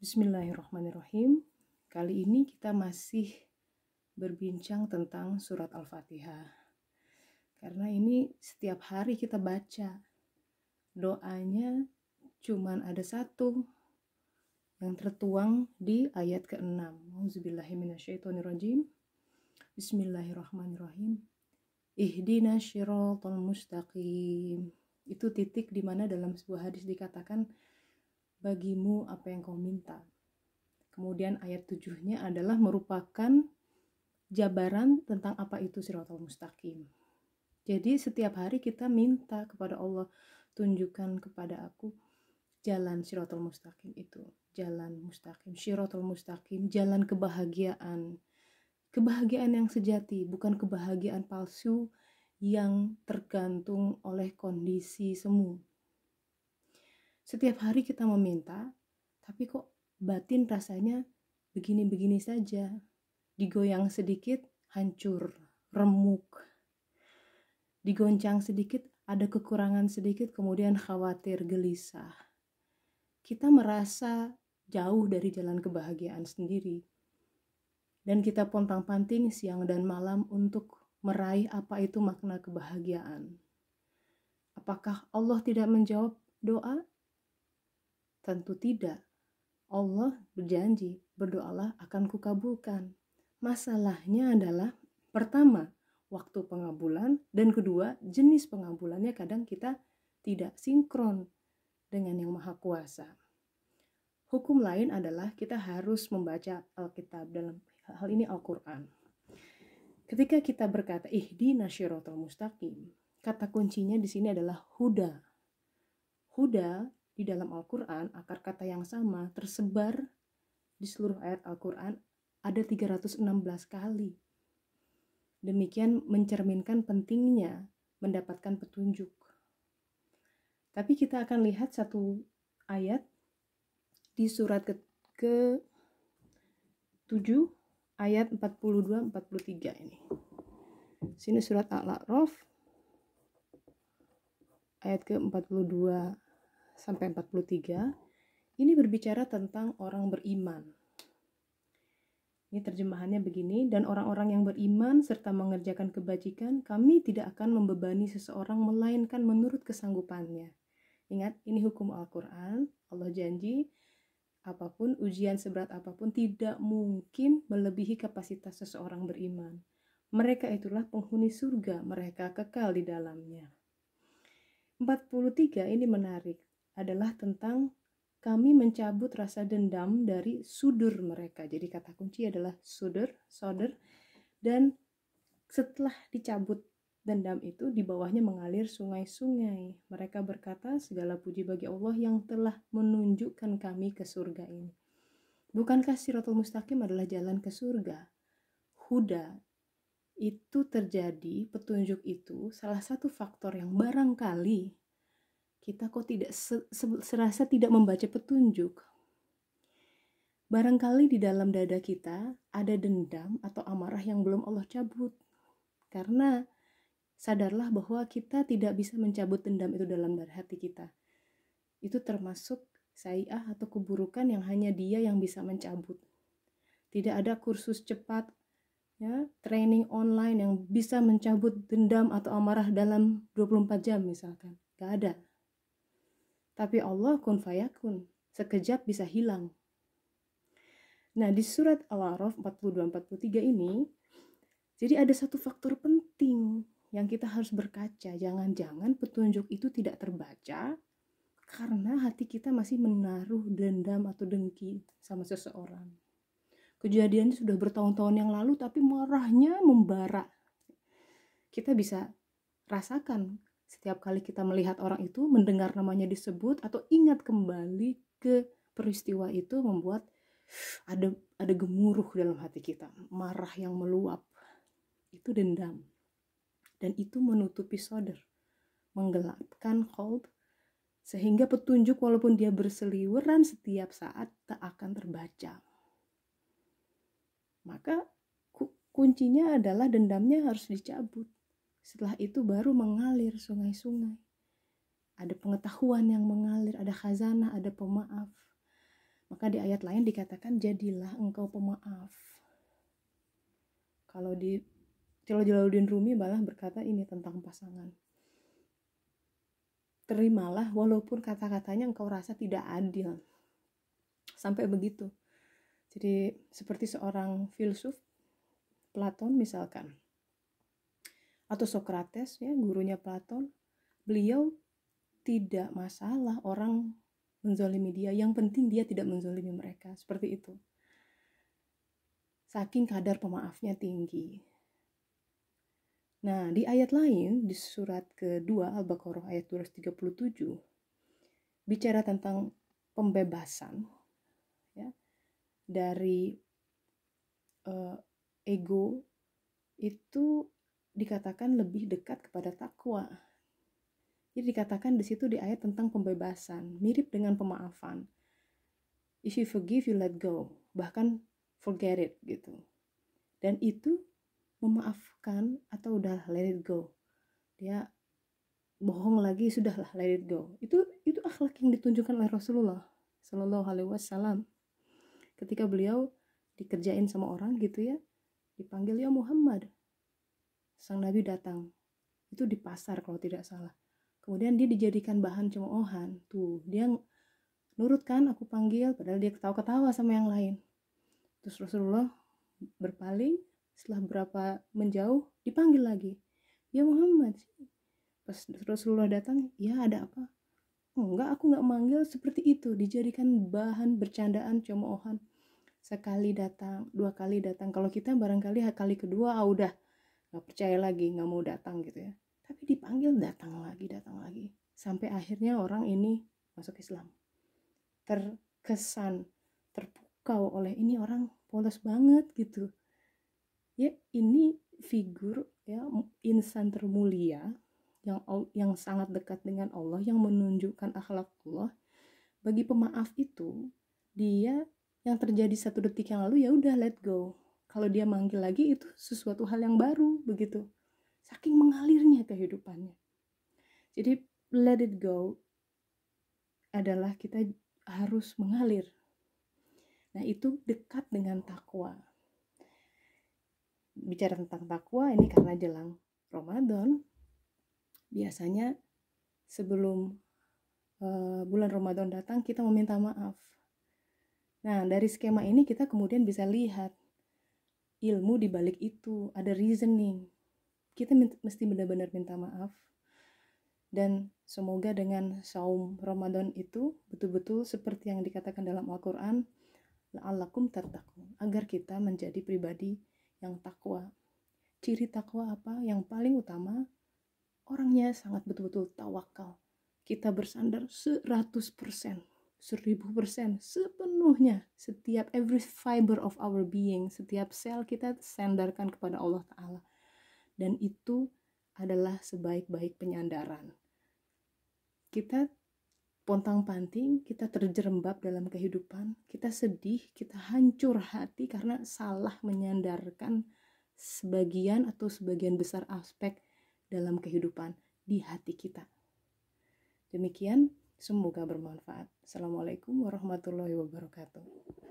Bismillahirrahmanirrahim. Kali ini kita masih berbincang tentang surat Al-Fatihah. Karena ini setiap hari kita baca. Doanya cuman ada satu yang tertuang di ayat ke-6. Auzubillahiminasyaitonirrajim. Bismillahirrahmanirrahim. Ihdinas syiratal mustaqim. Itu titik di mana dalam sebuah hadis dikatakan bagimu apa yang kau minta. Kemudian ayat 7-nya adalah merupakan jabaran tentang apa itu Shiratal Mustaqim. Jadi setiap hari kita minta kepada Allah, tunjukkan kepada aku jalan Shiratal Mustaqim itu. Jalan mustaqim, Shiratal Mustaqim, jalan kebahagiaan. Kebahagiaan yang sejati, bukan kebahagiaan palsu yang tergantung oleh kondisi semu. Setiap hari kita meminta, tapi kok batin rasanya begini-begini saja. Digoyang sedikit, hancur, remuk. Digoncang sedikit, ada kekurangan sedikit, kemudian khawatir, gelisah. Kita merasa jauh dari jalan kebahagiaan sendiri. Dan kita pontang-panting siang dan malam untuk meraih apa itu makna kebahagiaan. Apakah Allah tidak menjawab doa? Tentu tidak. Allah berjanji, berdoalah akan kukabulkan. Masalahnya adalah pertama, waktu pengabulan, dan kedua, jenis pengabulannya kadang kita tidak sinkron dengan yang Maha Kuasa. Hukum lain adalah kita harus membaca Alkitab, dalam hal ini Al-Quran. Ketika kita berkata ihdinas syiratal mustaqim, kata kuncinya di sini adalah huda. Huda di dalam Al-Quran, akar kata yang sama tersebar di seluruh ayat Al-Quran ada 316 kali. Demikian mencerminkan pentingnya mendapatkan petunjuk. Tapi kita akan lihat satu ayat di surat ke-7 ayat 42-43 ini. Sini surat Al-A'raf ayat ke-42 sampai 43, ini berbicara tentang orang beriman. Ini terjemahannya begini, dan orang-orang yang beriman serta mengerjakan kebajikan, kami tidak akan membebani seseorang melainkan menurut kesanggupannya. Ingat, ini hukum Al-Quran. Allah janji, apapun, ujian seberat apapun tidak mungkin melebihi kapasitas seseorang beriman. Mereka itulah penghuni surga, mereka kekal di dalamnya. 43 ini menarik. Adalah tentang kami mencabut rasa dendam dari sudur mereka. Jadi kata kunci adalah sudur, dan setelah dicabut dendam itu di bawahnya mengalir sungai-sungai. Mereka berkata segala puji bagi Allah yang telah menunjukkan kami ke surga ini. Bukankah Shiratal Mustaqim adalah jalan ke surga? Huda itu terjadi, petunjuk itu salah satu faktor yang barangkali kita kok tidak serasa tidak membaca petunjuk. Barangkali di dalam dada kita ada dendam atau amarah yang belum Allah cabut. Karena sadarlah bahwa kita tidak bisa mencabut dendam itu dalam hati kita. Itu termasuk sayi'ah atau keburukan yang hanya Dia yang bisa mencabut. Tidak ada kursus cepat, ya, training online yang bisa mencabut dendam atau amarah dalam 24 jam misalkan. Gak ada. Tapi Allah kun fayakun, sekejap bisa hilang. Nah, di surat Al-A'raf 42-43 ini, jadi ada satu faktor penting yang kita harus berkaca. Jangan-jangan petunjuk itu tidak terbaca karena hati kita masih menaruh dendam atau dengki sama seseorang. Kejadiannya sudah bertahun-tahun yang lalu, tapi marahnya membara. Kita bisa rasakan setiap kali kita melihat orang itu, mendengar namanya disebut, atau ingat kembali ke peristiwa itu, membuat ada gemuruh dalam hati kita, marah yang meluap. Itu dendam. Dan itu menutupi sodr, menggelapkan qalb, sehingga petunjuk walaupun dia berseliweran setiap saat tak akan terbaca. Maka kuncinya adalah dendamnya harus dicabut. Setelah itu baru mengalir sungai-sungai. Ada pengetahuan yang mengalir, ada khazanah, ada pemaaf. Maka di ayat lain dikatakan jadilah engkau pemaaf. Kalau di Jalaluddin Rumi malah berkata ini tentang pasangan. Terimalah walaupun kata-katanya engkau rasa tidak adil. Sampai begitu. Jadi seperti seorang filsuf, Platon misalkan, atau Socrates ya, gurunya Platon, beliau tidak masalah orang menzalimi dia, yang penting dia tidak menzalimi mereka, seperti itu. Saking kadar pemaafnya tinggi. Nah, di ayat lain, di surat kedua Al-Baqarah ayat 237, bicara tentang pembebasan ya, dari ego itu dikatakan lebih dekat kepada takwa. Jadi dikatakan di situ di ayat tentang pembebasan, mirip dengan pemaafan. If you forgive, you let go. Bahkan forget it gitu. Dan itu memaafkan atau udah let it go. Dia bohong lagi, sudahlah let it go. Itu akhlak yang ditunjukkan oleh Rasulullah Shallallahu Alaihi Wasallam. Ketika beliau dikerjain sama orang gitu ya, dipanggil ya Muhammad. Sang Nabi datang. Itu di pasar kalau tidak salah. Kemudian dia dijadikan bahan cemoohan. Tuh, dia nurut kan aku panggil, padahal dia ketawa-ketawa sama yang lain. Terus Rasulullah berpaling, setelah berapa menjauh dipanggil lagi. Ya Muhammad. Pas Rasulullah datang, ya ada apa? Enggak, aku enggak manggil seperti itu. Dijadikan bahan bercandaan, cemoohan. Sekali datang, 2 kali datang. Kalau kita barangkali kali kedua udah nggak percaya lagi, nggak mau datang gitu ya. Tapi dipanggil datang lagi. Sampai akhirnya orang ini masuk Islam. Terkesan, terpukau oleh ini orang polos banget gitu. Ya ini figur ya insan termulia yang sangat dekat dengan Allah, yang menunjukkan akhlak Allah. Bagi pemaaf itu, dia yang terjadi 1 detik yang lalu ya udah let go. Kalau dia manggil lagi itu sesuatu hal yang baru begitu. Saking mengalirnya kehidupannya. Jadi let it go adalah kita harus mengalir. Nah, itu dekat dengan takwa. Bicara tentang takwa ini karena jelang Ramadan, biasanya sebelum bulan Ramadan datang kita meminta maaf. Nah, dari skema ini kita kemudian bisa lihat ilmu di balik itu, ada reasoning. Kita mesti benar-benar minta maaf. Dan semoga dengan saum Ramadan itu betul-betul seperti yang dikatakan dalam Al-Quran, la'allakum tattaqun, agar kita menjadi pribadi yang takwa. Ciri takwa apa? Yang paling utama, orangnya sangat betul-betul tawakal. Kita bersandar 100%. 1000% sepenuhnya, setiap every fiber of our being, setiap sel kita sandarkan kepada Allah Ta'ala. Dan itu adalah sebaik-baik penyandaran. Kita pontang-panting, kita terjerembab dalam kehidupan, kita sedih, kita hancur hati karena salah menyandarkan sebagian atau sebagian besar aspek dalam kehidupan di hati kita. Demikian, semoga bermanfaat. Assalamualaikum warahmatullahi wabarakatuh.